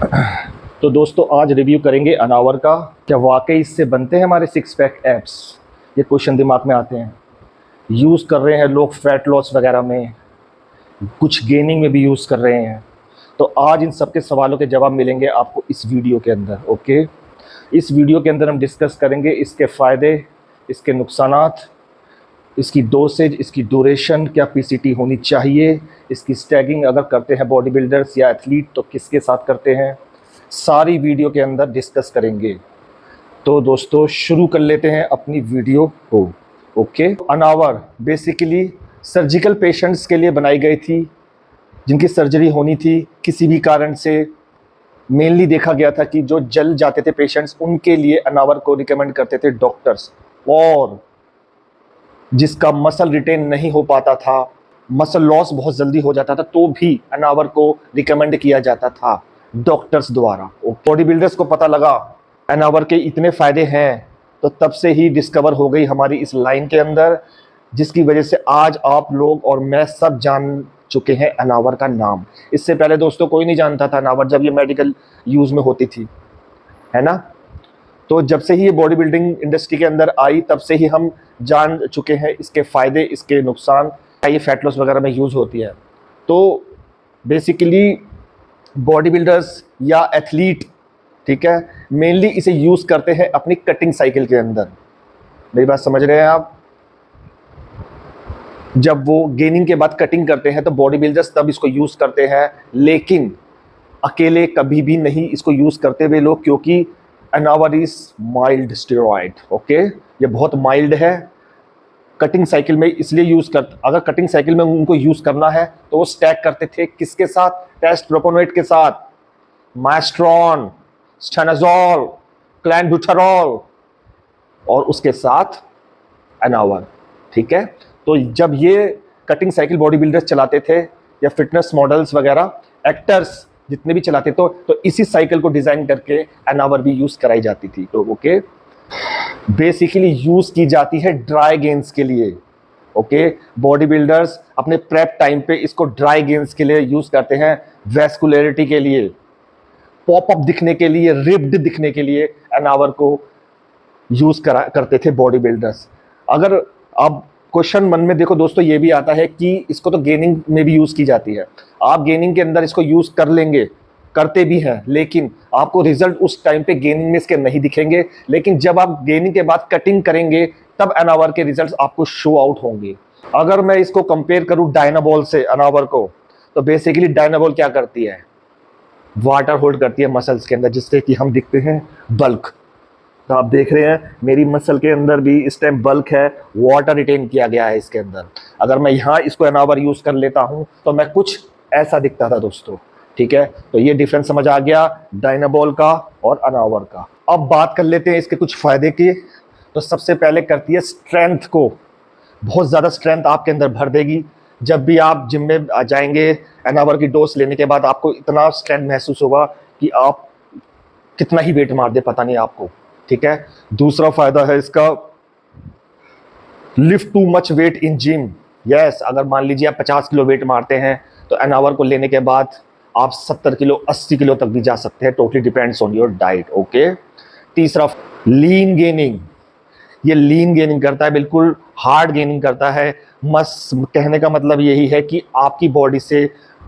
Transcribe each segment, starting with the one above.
तो दोस्तों आज रिव्यू करेंगे अनावर का। क्या वाकई इससे बनते हैं हमारे सिक्स पैक एब्स? ये क्वेश्चन दिमाग में आते हैं। यूज़ कर रहे हैं लोग फैट लॉस वगैरह में, कुछ गेनिंग में भी यूज़ कर रहे हैं। तो आज इन सब के सवालों के जवाब मिलेंगे आपको इस वीडियो के अंदर। ओके, इस वीडियो के अंदर हम डिस्कस करेंगे इसके फ़ायदे, इसके नुकसानात, इसकी डोसेज, इसकी ड्यूरेशन, क्या पीसीटी होनी चाहिए, इसकी स्टैगिंग अगर करते हैं बॉडी बिल्डर्स या एथलीट तो किसके साथ करते हैं, सारी वीडियो के अंदर डिस्कस करेंगे। तो दोस्तों शुरू कर लेते हैं अपनी वीडियो को। ओके, अनावर बेसिकली सर्जिकल पेशेंट्स के लिए बनाई गई थी, जिनकी सर्जरी होनी थी किसी भी कारण से। मेनली देखा गया था कि जो जल जाते थे पेशेंट्स, उनके लिए अनावर को रिकमेंड करते थे डॉक्टर्स। और जिसका मसल रिटेन नहीं हो पाता था, मसल लॉस बहुत जल्दी हो जाता था, तो भी अनावर को रिकमेंड किया जाता था डॉक्टर्स द्वारा। बॉडी बिल्डर्स को पता लगा अनावर के इतने फायदे हैं, तो तब से ही डिस्कवर हो गई हमारी इस लाइन के अंदर, जिसकी वजह से आज आप लोग और मैं सब जान चुके हैं अनावर का नाम। इससे पहले दोस्तों कोई नहीं जानता था अनावर, जब ये मेडिकल यूज में होती थी, है ना। तो जब से ही ये बॉडी बिल्डिंग इंडस्ट्री के अंदर आई, तब से ही हम जान चुके हैं इसके फायदे, इसके नुकसान। ये फैट लॉस वगैरह में यूज होती है। तो बेसिकली बॉडी बिल्डर्स या एथलीट, ठीक है, मेनली इसे यूज करते हैं अपनी कटिंग साइकिल के अंदर। मेरी बात समझ रहे हैं आप? जब वो गेनिंग के बाद कटिंग करते हैं तो बॉडी बिल्डर्स तब इसको यूज करते हैं, लेकिन अकेले कभी भी नहीं इसको यूज करते वे लोग, क्योंकि अनावर इज माइल्ड स्टेरॉइड। ओके, ये बहुत माइल्ड है। कटिंग साइकिल में इसलिए यूज कर, अगर कटिंग साइकिल में उनको यूज करना है तो वो स्टैक करते थे किसके साथ? टेस्ट प्रोपोनेट के साथ, मास्ट्रॉन, स्टेनाजोल, क्लैंबुटरॉल और उसके साथ अनावर। ठीक है, तो जब ये कटिंग साइकिल बॉडी बिल्डर्स चलाते थे या फिटनेस मॉडल्स वगैरह, एक्टर्स जितने भी चलाते तो इसी साइकिल को डिजाइन करके अनावर भी यूज कराई जाती थी। तो ओके, बेसिकली यूज की जाती है ड्राई गेन्स के लिए। ओके, बॉडी बिल्डर्स अपने प्रेप टाइम पे इसको ड्राई गेन्स के लिए यूज करते हैं, वेस्कुलरिटी के लिए, पॉपअप दिखने के लिए, रिब्ड दिखने के लिए अनावर को यूज करते थे बॉडी बिल्डर्स। अगर अब क्वेश्चन मन में देखो दोस्तों, ये भी आता है कि इसको तो गेनिंग में भी यूज की जाती है। आप गेनिंग के अंदर इसको यूज कर लेंगे, करते भी हैं, लेकिन आपको रिजल्ट उस टाइम पे गेनिंग में इसके नहीं दिखेंगे। लेकिन जब आप गेनिंग के बाद कटिंग करेंगे तब अनावर के रिजल्ट्स आपको शो आउट होंगे। अगर मैं इसको कंपेयर करूं डायनाबॉल से अनावर को, तो बेसिकली डायनाबॉल क्या करती है? वाटर होल्ड करती है मसल्स के अंदर, जिससे कि हम दिखते हैं बल्क। तो आप देख रहे हैं मेरी मसल के अंदर भी इस टाइम बल्क है, वाटर रिटेन किया गया है इसके अंदर। अगर मैं यहाँ इसको अनावर यूज कर लेता हूँ तो मैं कुछ ऐसा दिखता था दोस्तों। ठीक है, तो ये डिफरेंस समझ आ गया डायनाबॉल का और अनावर का। अब बात कर लेते हैं इसके कुछ फायदे की। तो सबसे पहले करती है स्ट्रेंथ को, बहुत ज़्यादा स्ट्रेंथ आपके अंदर भर देगी। जब भी आप जिम में जाएंगे, अनावर की डोज लेने के बाद आपको इतना स्ट्रेंथ महसूस होगा कि आप कितना ही वेट मार दे पता नहीं आपको। ठीक है, दूसरा फायदा है इसका, lift too much weight in gym. Yes, अगर मान लीजिए आप 50 किलो वेट मारते हैं तो अनावर को लेने के बाद आप 70 किलो 80 किलो तक भी जा सकते हैं। Totally depends on your diet. Okay, तीसरा लीन गेनिंग। ये लीन गेनिंग करता है, बिल्कुल हार्ड गेनिंग करता है। कहने का मतलब यही है कि आपकी बॉडी से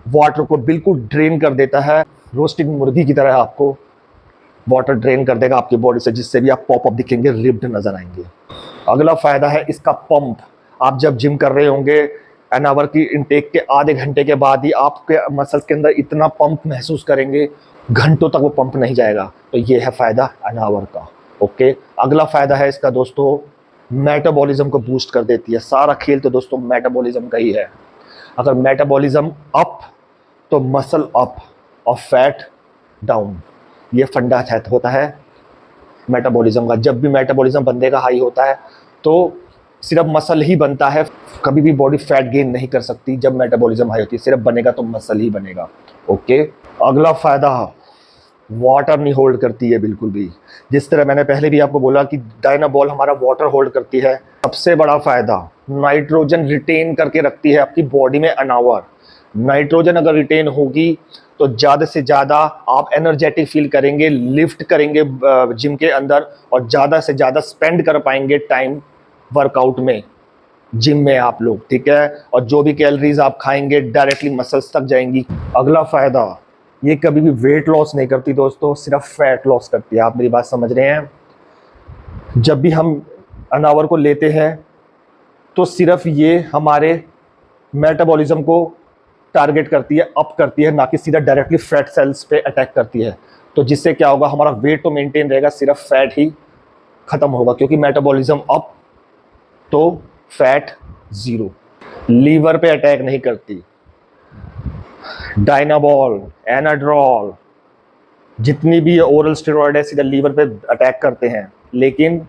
वाटर को बिल्कुल ड्रेन कर देता है, रोस्टेड मुर्गी की तरह आपको वाटर ड्रेन कर देगा आपकी बॉडी से, जिससे भी आप पॉपअप दिखेंगे, रिब्ड नजर आएंगे। अगला फायदा है इसका पंप। आप जब जिम कर रहे होंगे, अनावर की इनटेक के आधे घंटे के बाद ही आपके मसल्स के अंदर इतना पंप महसूस करेंगे, घंटों तक वो पंप नहीं जाएगा। तो ये है फायदा अनावर का। ओके, अगला फायदा है इसका दोस्तों, मेटाबॉलिज्म को बूस्ट कर देती है। सारा खेल तो दोस्तों मेटाबॉलिज्म का ही है। अगर मेटाबॉलिज्म अप तो मसल अप और फैट डाउन। ये फंडा होता है मेटाबॉलिज्म का। जब भी मेटाबॉलिज्म बंदे का हाई होता है तो सिर्फ मसल ही बनता है, कभी भी बॉडी फैट गेन नहीं कर सकती। जब मेटाबॉलिज्म हाई होती है सिर्फ बनेगा तो मसल ही बनेगा। ओके, अगला फायदा, वाटर नहीं होल्ड करती है बिल्कुल भी। जिस तरह मैंने पहले भी आपको बोला कि डायनाबॉल हमारा वाटर होल्ड करती है। सबसे बड़ा फायदा, नाइट्रोजन रिटेन करके रखती है आपकी बॉडी में अनावर। नाइट्रोजन अगर रिटेन होगी तो ज़्यादा से ज़्यादा आप एनर्जेटिक फील करेंगे, लिफ्ट करेंगे जिम के अंदर, और ज़्यादा से ज़्यादा स्पेंड कर पाएंगे टाइम वर्कआउट में, जिम में आप लोग, ठीक है। और जो भी कैलोरीज आप खाएंगे डायरेक्टली मसल्स तक जाएंगी। अगला फ़ायदा, ये कभी भी वेट लॉस नहीं करती दोस्तों, सिर्फ फैट लॉस करती है। आप मेरी बात समझ रहे हैं? जब भी हम अनावर को लेते हैं तो सिर्फ ये हमारे मेटाबॉलिज्म को टारगेट करती है, अप करती है, ना कि सीधा डायरेक्टली फैट सेल्स पे अटैक करती है। तो जिससे क्या होगा, हमारा वेट तो मेंटेन रहेगा, सिर्फ फैट ही खत्म होगा, क्योंकि मेटाबॉलिज्म अप तो फैट जीरो। लीवर पे अटैक नहीं करती। डायनाबॉल, एनाड्रॉल, जितनी भी ओरल स्टेरॉयड है सीधा लीवर पे अटैक करते हैं, लेकिन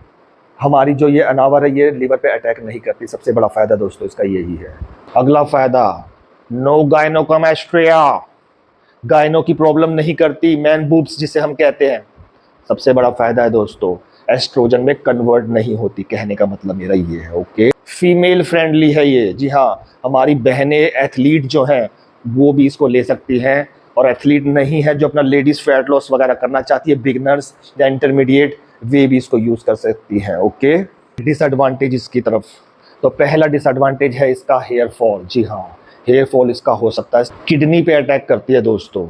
हमारी जो ये अनावर है ये लीवर पे अटैक नहीं करती। सबसे बड़ा फायदा दोस्तों इसका यही है। अगला फायदा, नो गायनोकोमेस्ट्रिया, गायनो की प्रॉब्लम नहीं करती, मैन बूब्स जिसे हम कहते हैं। सबसे बड़ा फायदा है दोस्तों, एस्ट्रोजन में कन्वर्ट नहीं होती, कहने का मतलब मेरा ये है। ओके, फीमेल फ्रेंडली है ये, जी हाँ, हमारी बहनें एथलीट जो हैं वो भी इसको ले सकती हैं, और एथलीट नहीं है जो अपना लेडीज़ फैट लॉस वगैरह करना चाहती है, बिगनर्स या इंटरमीडिएट, वे भी इसको यूज़ कर सकती हैं। ओके, डिसएडवांटेज इसकी तरफ, तो पहला डिसएडवांटेज है इसका हेयर फॉल। जी हाँ, हेयर फॉल इसका हो सकता है। किडनी पे अटैक करती है दोस्तों।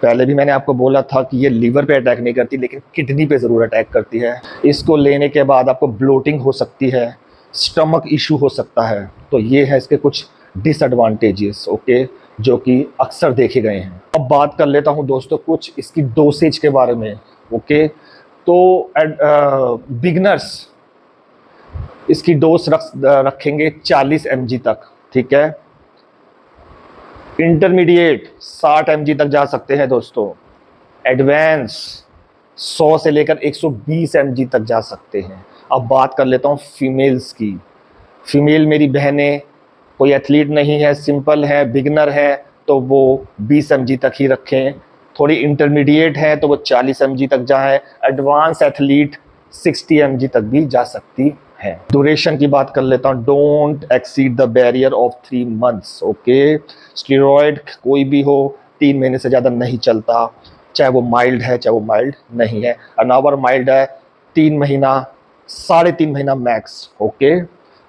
पहले भी मैंने आपको बोला था कि ये लीवर पे अटैक नहीं करती, लेकिन किडनी पे ज़रूर अटैक करती है। इसको लेने के बाद आपको ब्लोटिंग हो सकती है, स्टमक इशू हो सकता है। तो ये है इसके कुछ डिसएडवांटेजेस, ओके, जो कि अक्सर देखे गए हैं। अब बात कर लेता हूँ दोस्तों कुछ इसकी डोसेज के बारे में। ओके, तो बिगनर्स इसकी डोज रखेंगे 40 mg तक, ठीक है। इंटरमीडिएट 60 mg तक जा सकते हैं दोस्तों। एडवांस 100 से लेकर 120 mg तक जा सकते हैं। अब बात कर लेता हूँ फीमेल्स की। फीमेल मेरी बहनें कोई एथलीट नहीं है, सिंपल है, बिगनर है, तो वो 20 mg तक ही रखें। थोड़ी इंटरमीडिएट है तो वो 40 mg तक जाए। एडवांस एथलीट 60 mg तक भी जा सकती है। ड्यूरेशन की बात कर लेता हूँ, don't exceed the barrier of 3 months। Okay, steroid कोई भी हो 3 महीने से ज़्यादा नहीं चलता, चाहे वो माइल्ड है चाहे वो माइल्ड नहीं है। अनावर माइल्ड है, 3 महीना, 3.5 महीना मैक्स। ओके,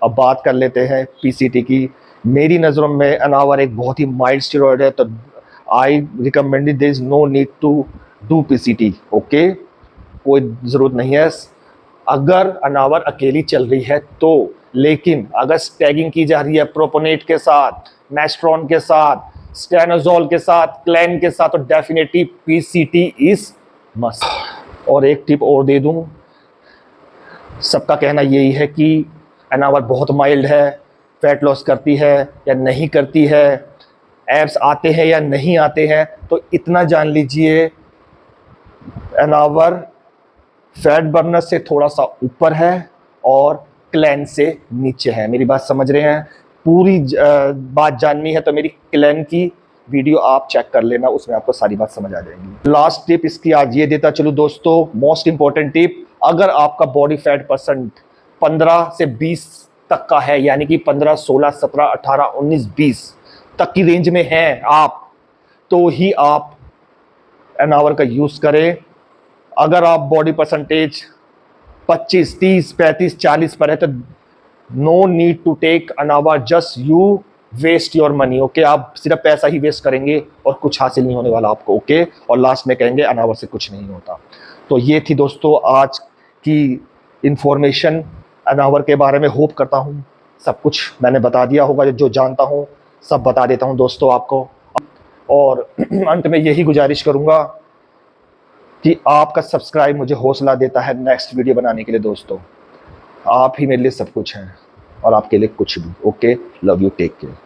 अब बात कर लेते हैं पीसीटी की। मेरी नज़रों में अनावर एक बहुत ही माइल्ड स्टेरॉयड है, तो I recommended there is no need to do PCT. Okay, कोई ज़रूरत नहीं है अगर अनावर अकेली चल रही है तो। लेकिन अगर स्टैगिंग की जा रही है प्रोपोनेट के साथ, मैस्ट्रॉन के साथ, स्टेनोजोल के साथ, क्लैन के साथ, तो डेफिनेटली पीसीटी इज मस्ट। और एक टिप और दे दूं, सबका कहना यही है कि अनावर बहुत माइल्ड है, फैट लॉस करती है या नहीं करती है, एब्स आते हैं या नहीं आते हैं, तो इतना जान लीजिए अनावर फैट बर्नर से थोड़ा सा ऊपर है और क्लैन से नीचे है। मेरी बात समझ रहे हैं? पूरी बात जाननी है तो मेरी क्लैन की वीडियो आप चेक कर लेना, उसमें आपको सारी बात समझ आ जाएगी। लास्ट टिप इसकी आज ये देता चलो दोस्तों, मोस्ट इंपॉर्टेंट टिप, अगर आपका बॉडी फैट परसेंट 15 से 20 तक का है, यानी कि 15, 16, 17, 18, 19, 20 तक की रेंज में हैं आप, तो ही आप एनावर का यूज़ करें। अगर आप बॉडी परसेंटेज 25, 30, 35, 40 पर है तो नो नीड टू टेक अनावा, just you waste your money. Okay, आप सिर्फ पैसा ही वेस्ट करेंगे और कुछ हासिल नहीं होने वाला आपको। ओके, और लास्ट में कहेंगे अनावर से कुछ नहीं होता। तो ये थी दोस्तों आज की इंफॉर्मेशन अनावर के बारे में। होप करता हूँ सब कुछ मैंने बता दिया होगा, जो जानता हूँ सब बता देता हूँ दोस्तों आपको। और अंत में यही गुजारिश करूँगा कि आपका सब्सक्राइब मुझे हौसला देता है नेक्स्ट वीडियो बनाने के लिए। दोस्तों आप ही मेरे लिए सब कुछ हैं और आपके लिए कुछ भी। Okay, love you, take care.